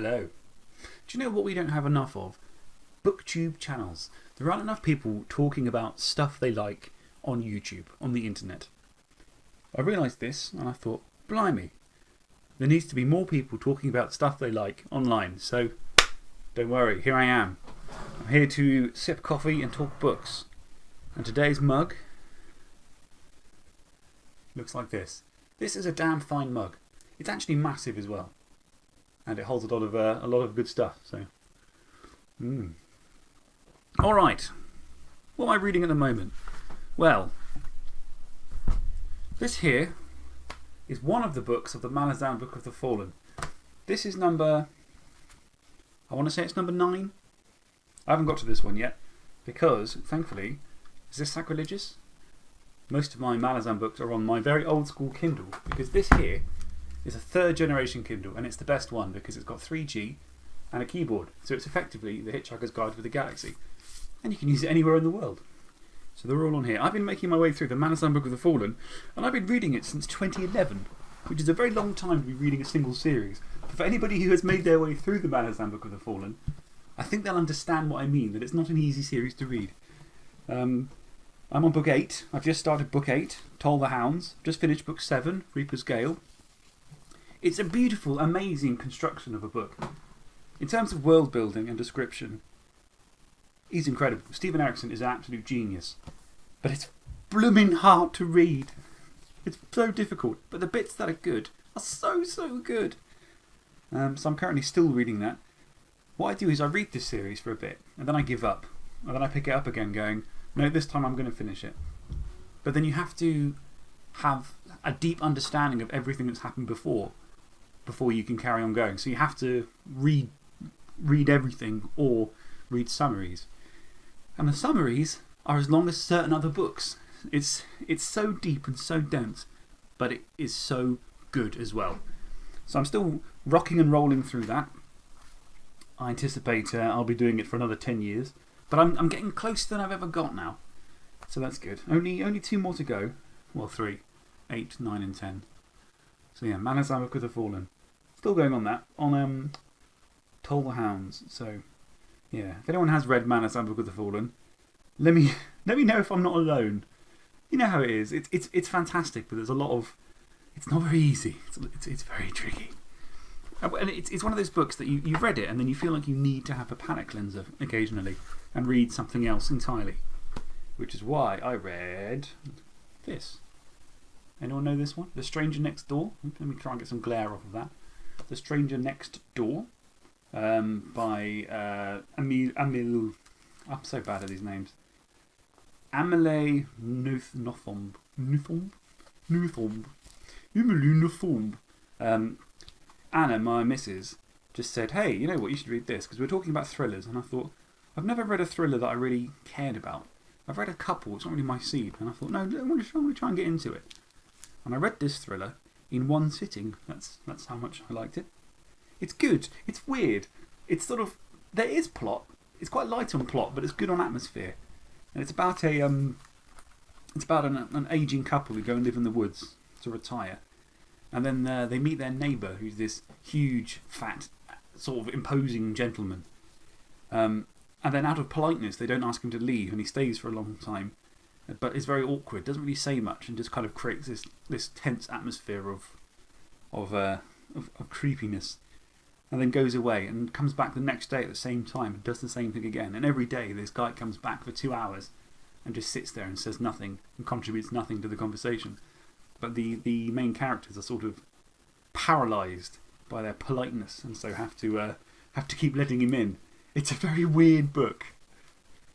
Hello. Do you know what we don't have enough of? Booktube channels. There aren't enough people talking about stuff they like on YouTube, on the internet. I realised this and I thought, blimey, there needs to be more people talking about stuff they like online. So don't worry, here I am. I'm here to sip coffee and talk books. And today's mug looks like this. This is a damn fine mug. It's actually massive as well. And it holds a lot of good stuff. So, Alright. What am I reading at the moment? Well, this here is one of the books of the Malazan Book of the Fallen. This is number, I want to say it's number 9. I haven't got to this one yet because, thankfully, is this sacrilegious? Most of my Malazan books are on my very old school Kindle because this here is a 3rd generation Kindle and it's the best one because it's got 3G and a keyboard. So it's effectively the Hitchhiker's Guide for the Galaxy. And you can use it anywhere in the world. So they're all on here. I've been making my way through the Malazan Book of the Fallen and I've been reading it since 2011, which is a very long time to be reading a single series. But for anybody who has made their way through the Malazan Book of the Fallen, I think they'll understand what I mean, that it's not an easy series to read. I'm on book 8. I've just started book 8, Toll the Hounds. Just finished book 7, Reaper's Gale. It's a beautiful, amazing construction of a book. In terms of world building and description, he's incredible. Stephen Erickson is an absolute genius. But it's blooming hard to read. It's so difficult. But the bits that are good are so, so good. So I'm currently still reading that. What I do is I read this series for a bit and then I give up. And then I pick it up again going, no, this time I'm going to finish it. But then you have to have a deep understanding of everything that's happened before you can carry on going. So you have to read everything or read summaries. And the summaries are as long as certain other books. It's so deep and so dense, but it is so good as well. So I'm still rocking and rolling through that. I anticipate I'll be doing it for another 10 years. But I'm getting closer than I've ever got now. So that's good. Only 2 more to go. Well, 3. 8, 9 and 10. So yeah, Malazan Book of the Fallen. Still going on that. On Toll the Hounds. So yeah, if anyone has read Malazan Book of the Fallen, let me know if I'm not alone. You know how it is. It's fantastic, but there's a lot of... It's not very easy. It's very tricky. And it's one of those books that you've read it and then you feel like you need to have a palate cleanser occasionally and read something else entirely. Which is why I read this. Anyone know this one? The Stranger Next Door. Let me try and get some glare off of that. The Stranger Next Door by Emil. I'm so bad at these names. Amelie Nothomb. Emily Nothomb. Anna, my missus, just said, hey, you know what, you should read this because we're talking about thrillers. And I thought, I've never read a thriller that I really cared about. I've read a couple, it's not really my seed. And I thought, no, I want to try and get into it. And I read this thriller in one sitting. That's how much I liked it. It's good. It's weird. It's sort of, there is plot. It's quite light on plot, but it's good on atmosphere. And it's about an aging couple who go and live in the woods to retire. And then they meet their neighbour, who's this huge, fat, sort of imposing gentleman. And then out of politeness, they don't ask him to leave, and he stays for a long time. But is very awkward, doesn't really say much, and just kind of creates this tense atmosphere of creepiness. And then goes away and comes back the next day at the same time and does the same thing again. And every day, this guy comes back for 2 hours and just sits there and says nothing and contributes nothing to the conversation. But the main characters are sort of paralysed by their politeness and so have to keep letting him in. It's a very weird book.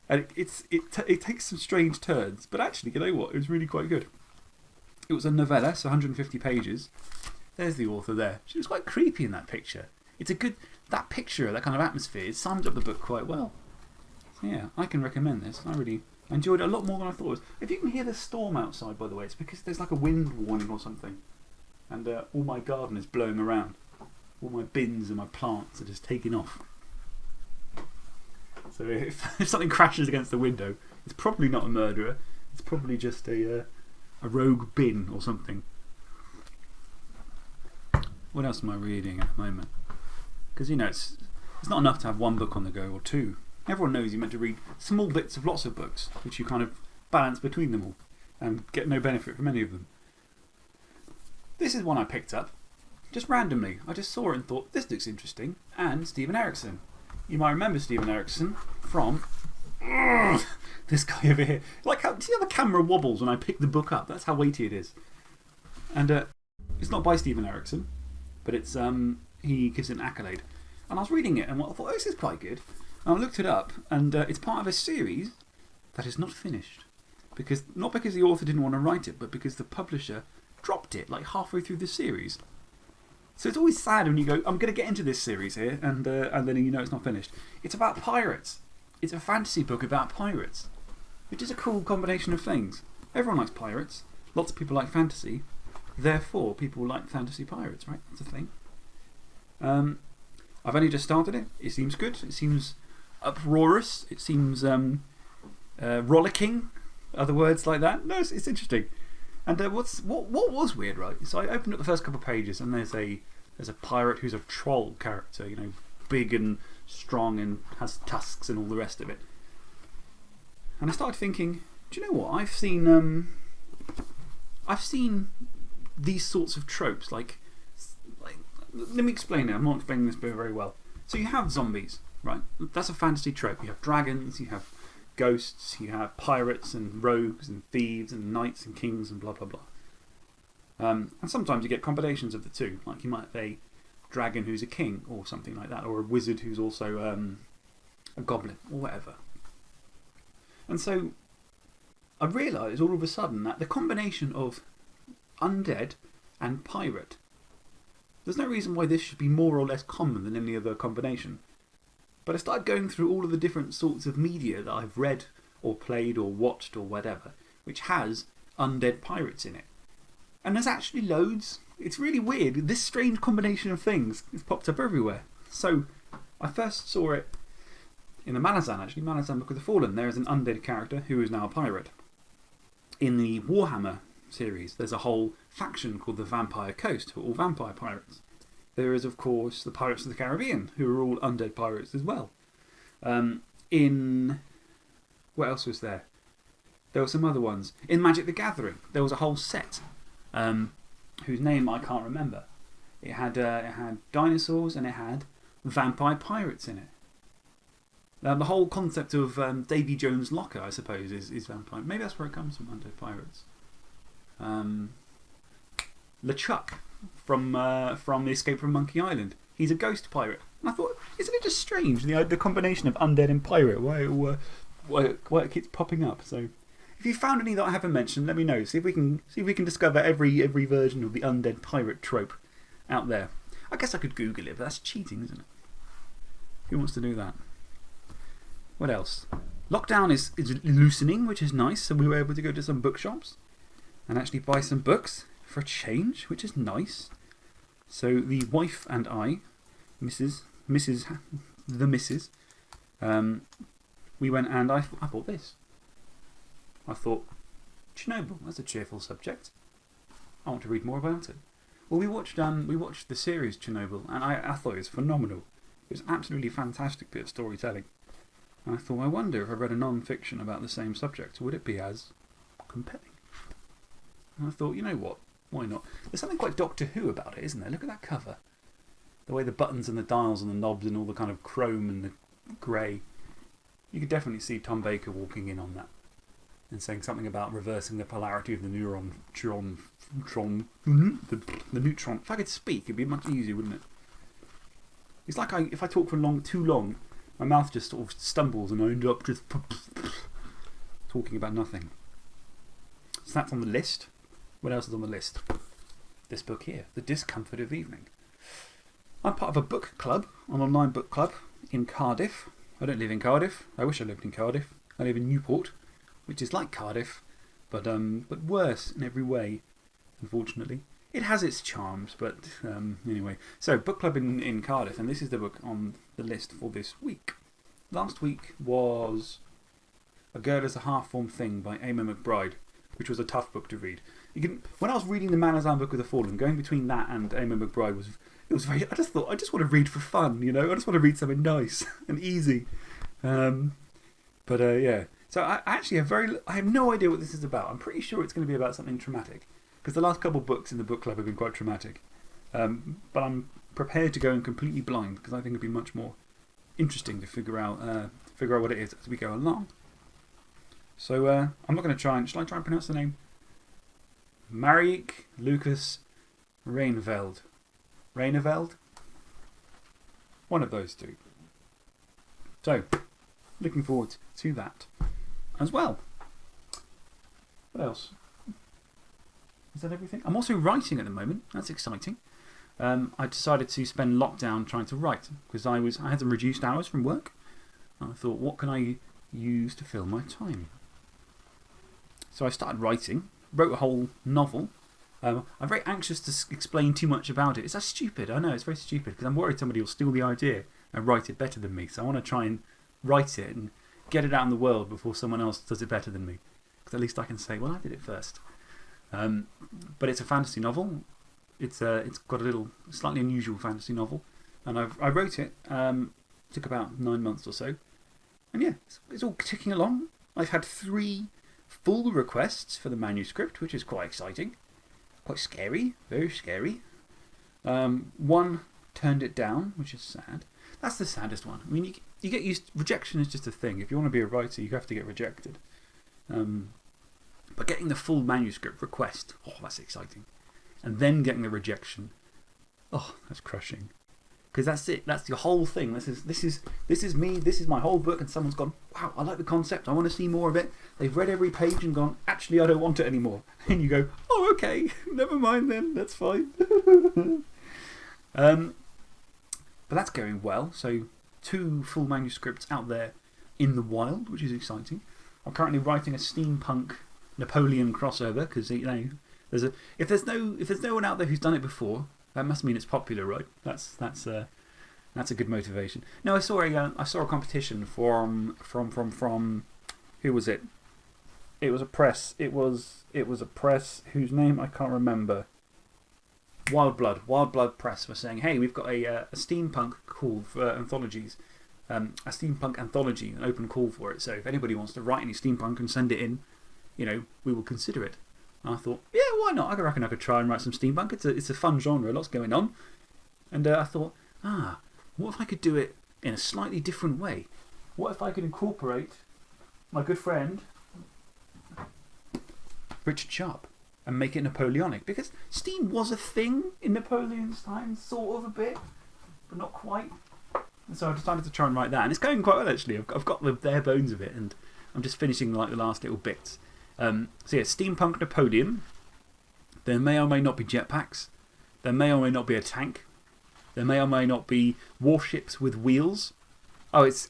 And it takes some strange turns. But actually, you know what? It was really quite good. It was a novella, so 150 pages. There's the author there. She was quite creepy in that picture. It's a good... That picture, that kind of atmosphere, it sums up the book quite well. So yeah, I can recommend this. I enjoyed it a lot more than I thought it was. If you can hear the storm outside, by the way, it's because there's like a wind warning or something. And all my garden is blowing around. All my bins and my plants are just taking off. So if something crashes against the window, it's probably not a murderer. It's probably just a rogue bin or something. What else am I reading at the moment? Because, you know, it's not enough to have one book on the go or two. Everyone knows you're meant to read small bits of lots of books, which you kind of balance between them all and get no benefit from any of them. This is one I picked up just randomly. I just saw it and thought, this looks interesting. And Stephen Erickson. You might remember Stephen Erickson from this guy over here. Like how, see how the camera wobbles when I pick the book up? That's how weighty it is. And it's not by Stephen Erickson, but it's, he gives it an accolade. And I was reading it and I thought, oh, this is quite good. And I looked it up, and it's part of a series that is not finished. Not because the author didn't want to write it, but because the publisher dropped it like halfway through the series. So it's always sad when you go, I'm going to get into this series here, and then you know it's not finished. It's about pirates. It's a fantasy book about pirates, which is a cool combination of things. Everyone likes pirates. Lots of people like fantasy. Therefore, people like fantasy pirates, right? That's a thing. I've only just started it. It seems good. It seems uproarious. It seems rollicking. Other words like that. No, it's interesting. And what was weird, right? So I opened up the first couple of pages and there's a pirate who's a troll character, you know, big and strong and has tusks and all the rest of it. And I started thinking, do you know what? I've seen these sorts of tropes. Like, let me explain it. I'm not explaining this very well. So you have zombies, right? That's a fantasy trope. You have dragons, you have ghosts, you have pirates and rogues and thieves and knights and kings and blah, blah, blah. And sometimes you get combinations of the two. Like you might have a dragon who's a king or something like that, or a wizard who's also a goblin or whatever. And so I realised all of a sudden that the combination of undead and pirate, there's no reason why this should be more or less common than any other combination. But I started going through all of the different sorts of media that I've read or played or watched or whatever, which has undead pirates in it. And there's actually loads. It's really weird. This strange combination of things has popped up everywhere. So I first saw it in the Malazan, actually, Malazan Book of the Fallen. There is an undead character who is now a pirate. In the Warhammer series, there's a whole faction called the Vampire Coast, who are all vampire pirates. There is, of course, the Pirates of the Caribbean, who are all undead pirates as well. What else was there? There were some other ones. In Magic the Gathering, there was a whole set whose name I can't remember. It had dinosaurs and it had vampire pirates in it. The whole concept of Davy Jones' Locker, I suppose, is vampire. Maybe that's where it comes from, undead pirates. LeChuck from The Escape from Monkey Island. He's a ghost pirate. And I thought, isn't it just strange, the combination of undead and pirate, why it keeps popping up? So if you found any that I haven't mentioned, let me know. See if we can discover every version of the undead pirate trope out there. I guess I could Google it, but that's cheating, isn't it? Who wants to do that? What else? Lockdown is loosening, which is nice. So we were able to go to some bookshops and actually buy some books for a change, which is nice. So the wife and I, the Missus, we went and I bought this. I thought, Chernobyl, that's a cheerful subject. I want to read more about it. Well, we watched the series Chernobyl and I thought it was phenomenal. It was absolutely fantastic bit of storytelling. And I thought, I wonder if I read a non-fiction about the same subject, would it be as compelling? And I thought, you know what? Why not? There's something quite Doctor Who about it, isn't there? Look at that cover. The way the buttons and the dials and the knobs and all the kind of chrome and the grey. You could definitely see Tom Baker walking in on that and saying something about reversing the polarity of the the neutron. If I could speak, it'd be much easier, wouldn't it? It's like if I talk for too long, my mouth just sort of stumbles and I end up just talking about nothing. So that's on the list. What else is on the list? This book here, The Discomfort of Evening. I'm part of a book club, an online book club in Cardiff. I don't live in Cardiff. I wish I lived in Cardiff. I live in Newport, which is like Cardiff, but worse in every way, unfortunately. It has its charms, but anyway. So, book club in Cardiff, and this is the book on the list for this week. Last week was A Girl is a Half-Formed Thing by Emma McBride, which was a tough book to read. When I was reading the Malazan Book of the Fallen, going between that and Eamon McBride was very. I just thought, I just want to read for fun, you know? I just want to read something nice and easy. Yeah. So I actually I have no idea what this is about. I'm pretty sure it's going to be about something traumatic. Because the last couple of books in the book club have been quite traumatic. But I'm prepared to go in completely blind because I think it'd be much more interesting to figure out what it is as we go along. So I'm not going to try and. Shall I try and pronounce the name? Marieke Lucas Reineveld. Reineveld? One of those two. So, looking forward to that as well. What else? Is that everything? I'm also writing at the moment. That's exciting. I decided to spend lockdown trying to write because I had some reduced hours from work. And I thought, what can I use to fill my time? So I started writing, wrote a whole novel. I'm very anxious to explain too much about it. It's stupid. I know, it's very stupid because I'm worried somebody will steal the idea and write it better than me. So I want to try and write it and get it out in the world before someone else does it better than me. Because at least I can say, well, I did it first. But it's a fantasy novel. It's got a little slightly unusual fantasy novel. And I wrote it. Took about 9 months or so. And yeah, it's all ticking along. I've had 3 full requests for the manuscript, which is quite exciting. Quite scary. Very scary. 1 turned it down, which is sad. That's the saddest one. I mean, you get used. Rejection is just a thing. If you want to be a writer, you have to get rejected. But getting the full manuscript request, oh, that's exciting. And then getting the rejection, oh, that's crushing. Because that's it. That's the whole thing. This is me. This is my whole book. And someone's gone, wow, I like the concept. I want to see more of it. They've read every page and gone, actually, I don't want it anymore. And you go, oh, okay. Never mind then. That's fine. But that's going well. So 2 full manuscripts out there in the wild, which is exciting. I'm currently writing a steampunk Napoleon crossover because, you know, if there's no one out there who's done it before, that must mean it's popular, right? That's a good motivation. No, I saw a competition from who was it? It was a press. It was a press whose name I can't remember. Wild Blood Press were saying, hey, we've got a steampunk call for anthologies. A steampunk anthology, an open call for it. So if anybody wants to write any steampunk and send it in, you know, we will consider it. And I thought, yeah, why not? I reckon I could try and write some steampunk. It's a fun genre, lots going on. And I thought, what if I could do it in a slightly different way? What if I could incorporate my good friend Richard Sharp and make it Napoleonic? Because steam was a thing in Napoleon's time, sort of a bit, but not quite. And so I decided to try and write that. And it's going quite well, actually. I've got the bare bones of it, and I'm just finishing like the last little bits. So yeah, steampunk Napoleon. There may or may not be jetpacks. There may or may not be a tank. There may or may not be warships with wheels. Oh, it's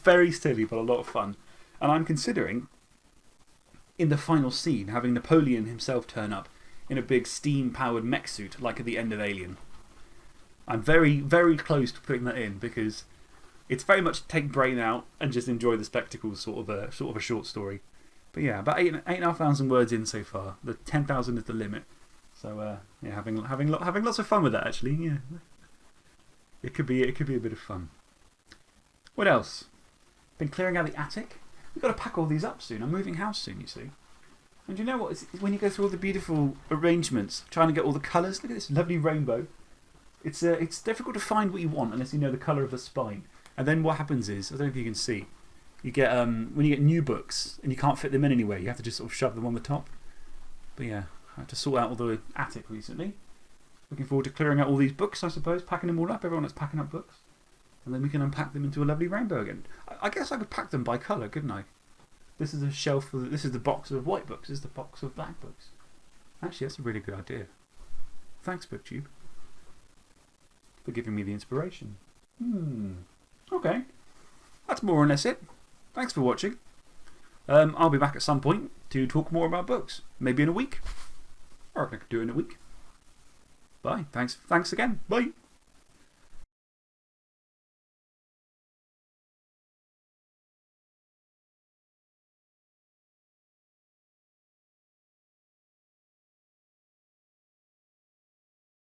very silly, but a lot of fun. And I'm considering, in the final scene, having Napoleon himself turn up in a big steam-powered mech suit, like at the end of Alien. I'm very, very close to putting that in because it's very much take brain out and just enjoy the spectacle, sort of a short story. But yeah, about 8,500 words in so far. The 10,000 is the limit. So yeah, having lots of fun with that, actually. Yeah. It could be a bit of fun. What else? Been clearing out the attic. We've got to pack all these up soon. I'm moving house soon, you see. And you know what? It's when you go through all the beautiful arrangements, trying to get all the colours. Look at this lovely rainbow. It's difficult to find what you want unless you know the colour of the spine. And then what happens is, I don't know if you can see, you get, when you get new books and you can't fit them in anywhere, you have to just sort of shove them on the top. But yeah, I had to sort out all the attic recently. Looking forward to clearing out all these books, I suppose, packing them all up. Everyone that's packing up books. And then we can unpack them into a lovely rainbow again. I guess I could pack them by colour, couldn't I? This is a shelf, this is the box of white books, this is the box of black books. Actually, that's a really good idea. Thanks, BookTube, for giving me the inspiration. Okay. That's more or less it. Thanks for watching. I'll be back at some point to talk more about books. Maybe in a week. Or I could do it in a week. Bye. Thanks again. Bye.